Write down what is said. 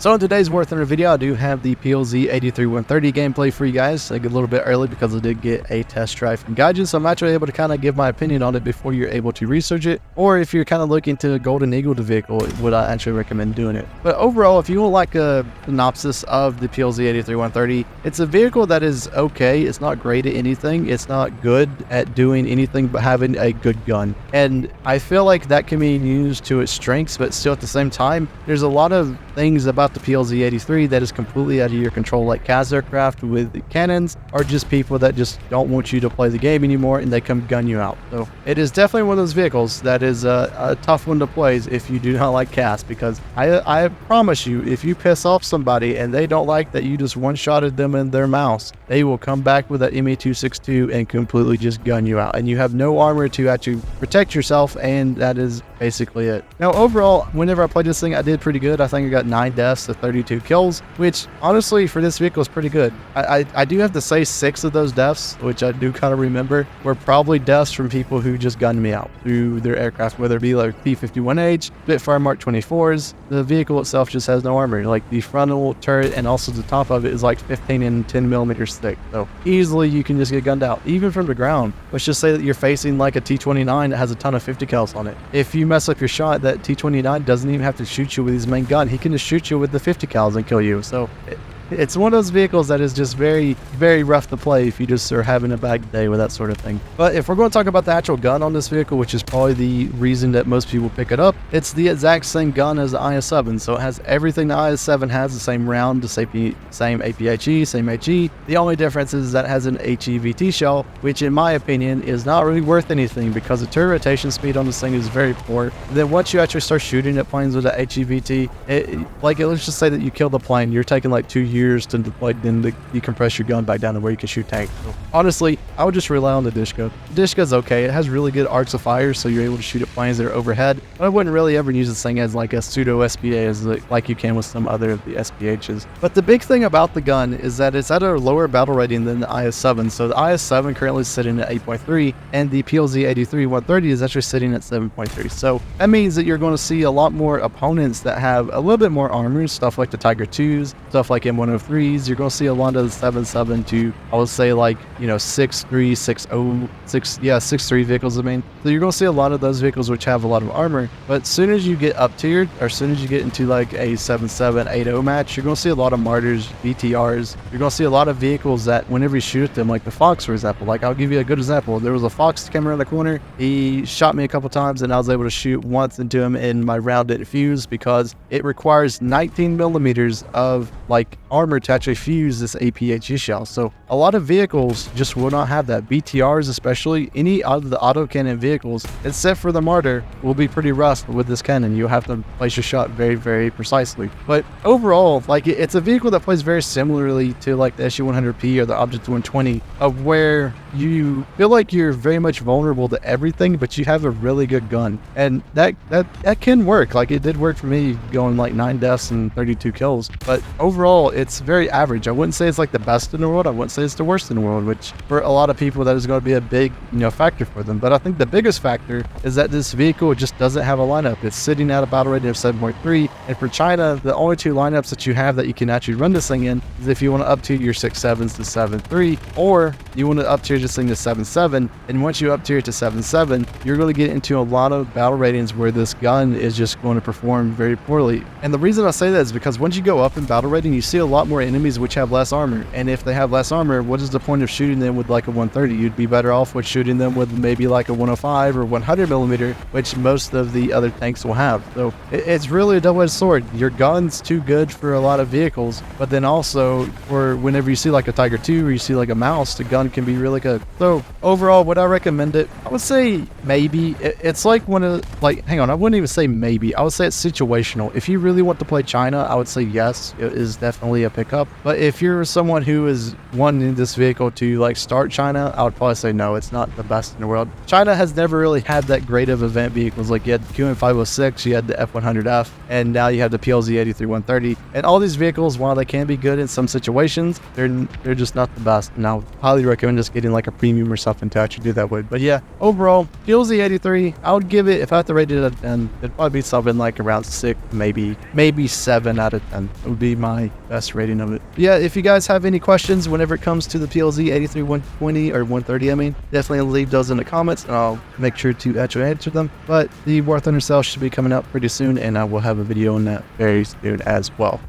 So in today's Worth Hunter video, I do have the PLZ83-130 gameplay for you guys. I get a little bit early because I did get a test drive from Gaijin, so I'm actually able to kind of give my opinion on it before you're able to research it. Or if you're kind of looking to Golden Eagle the vehicle, would I actually recommend doing it? But overall, if you would like a synopsis of the PLZ83-130, it's a vehicle that is okay. It's not great at anything. It's not good at doing anything but having a good gun. And I feel like that can be used to its strengths, but still at the same time, there's a lot of things about the PLZ83 that is completely out of your control, like CAS aircraft with cannons, or just people that just don't want you to play the game anymore and they come gun you out. So it is definitely one of those vehicles that is a tough one to play if you do not like CAS, because I promise you, if you piss off somebody and they don't like that you just one-shotted them in their mouse, they will come back with that ME262 and completely just gun you out, and you have no armor to actually protect yourself, and that is basically it. Now overall, whenever I played this thing, I did pretty good. I think I got 9 deaths to 32 kills, which honestly for this vehicle is pretty good. I do have to say 6 of those deaths, which I do kind of remember, were probably deaths from people who just gunned me out through their aircraft, whether it be like P-51H, Spitfire Mark 24s. The vehicle itself just has no armor. Like the frontal turret and also the top of it is like 15 and 10 millimeters thick, so easily you can just get gunned out, even from the ground. Let's just say that you're facing like a T-29 that has a ton of 50 cals on it. If you mess up your shot, that T-29 doesn't even have to shoot you with his main gun. He can just shoot you with the 50 cals and kill you. So it's one of those vehicles that is just very, very rough to play if you just are having a bad day with that sort of thing. But if we're going to talk about the actual gun on this vehicle, which is probably the reason that most people pick it up, it's the exact same gun as the IS-7. So it has everything the IS-7 has, the same round, the same APHE, same HE. The only difference is that it has an HEVT shell, which in my opinion is not really worth anything because the turret rotation speed on this thing is very poor. Then once you actually start shooting at planes with the HEVT, let's just say that you kill the plane, you're taking like 2 years to then decompress your gun back down to where you can shoot tanks. So honestly, I would just rely on the Dishka. The Dishka's okay. It has really good arcs of fire, so you're able to shoot at planes that are overhead. But I wouldn't really ever use this thing as like a pseudo SPA as like you can with some other of the SPHs. But the big thing about the gun is that it's at a lower battle rating than the IS-7. So the IS-7 currently is sitting at 8.3, and the PLZ83-130 is actually sitting at 7.3. So that means that you're going to see a lot more opponents that have a little bit more armor, stuff like the Tiger 2s, stuff like M103s. You're going to see a lot of the 7.7 to, I would say, like, 6.3, 6.0, 6.3 vehicles. So you're going to see a lot of those vehicles which have a lot of armor. But as soon as you get up tiered, or as soon as you get into like a 7.7, 8.0 match, you're going to see a lot of Martyrs, BTRs. You're going to see a lot of vehicles that whenever you shoot at them, like the Fox, for example. Like, I'll give you a good example. There was a Fox that came around the corner. He shot me a couple times, and I was able to shoot once into him, and my round didn't fuse because it requires 19 millimeters of like armor to actually fuse this APHE shell. So a lot of vehicles just will not have that. BTRs, especially any of the autocannon vehicles, except for the Martyr, will be pretty rough with this cannon. You'll have to place your shot very, very precisely. But overall, like, it's a vehicle that plays very similarly to like the SU-100P or the Object 120, of where you feel like you're very much vulnerable to everything, but you have a really good gun, and that can work. Like, it did work for me, going like 9 deaths and 32 kills. But overall, it's very average. I wouldn't say it's like the best in the world. I wouldn't say it's the worst in the world, which for a lot of people that is going to be a big factor for them. But I think the biggest factor is that this vehicle just doesn't have a lineup. It's sitting at a battle rating of 7.3, and for China, the only 2 lineups that you have that you can actually run this thing in is if you want to up tier your 6.7s to 7.3, or you want to up tier this thing to 7.7. And once you up tier to 7.7, you're going to get into a lot of battle ratings where this gun is just going to perform very poorly. And the reason I say that is because once you go up in battle rating, you see a lot more enemies which have less armor, and if they have less armor, what is the point of shooting them with like a 130? You'd be better off with shooting them with maybe like a 105 or 100 millimeter, which most of the other tanks will have. So it's really a double-edged sword. Your gun's too good for a lot of vehicles, but then also for whenever you see like a Tiger 2 or you see like a Mouse, the gun can be really good. So overall, would I recommend it? I would say maybe. It's like one of, like, hang on, I wouldn't even say maybe. I would say it's situational. If you really want to play China, I would say yes, it is definitely definitely a pickup. But if you're someone who is wanting this vehicle to like start China, I would probably say no, it's not the best in the world. China has never really had that great of event vehicles. Like you had the QM506, you had the F100F, and now you have the PLZ83-130. And all these vehicles, while they can be good in some situations, they're just not the best. And I would highly recommend just getting like a premium or something to actually do that with. But yeah, overall, PLZ83, I would give it, if I had to rate it at 10, it'd probably be something like around 6, maybe 7 out of 10. It would be my best rating of it. But yeah, if you guys have any questions whenever it comes to the PLZ83-120 or 130, I mean, definitely leave those in the comments and I'll make sure to actually answer them. But the War Thunder sale should be coming out pretty soon, and I will have a video on that very soon as well.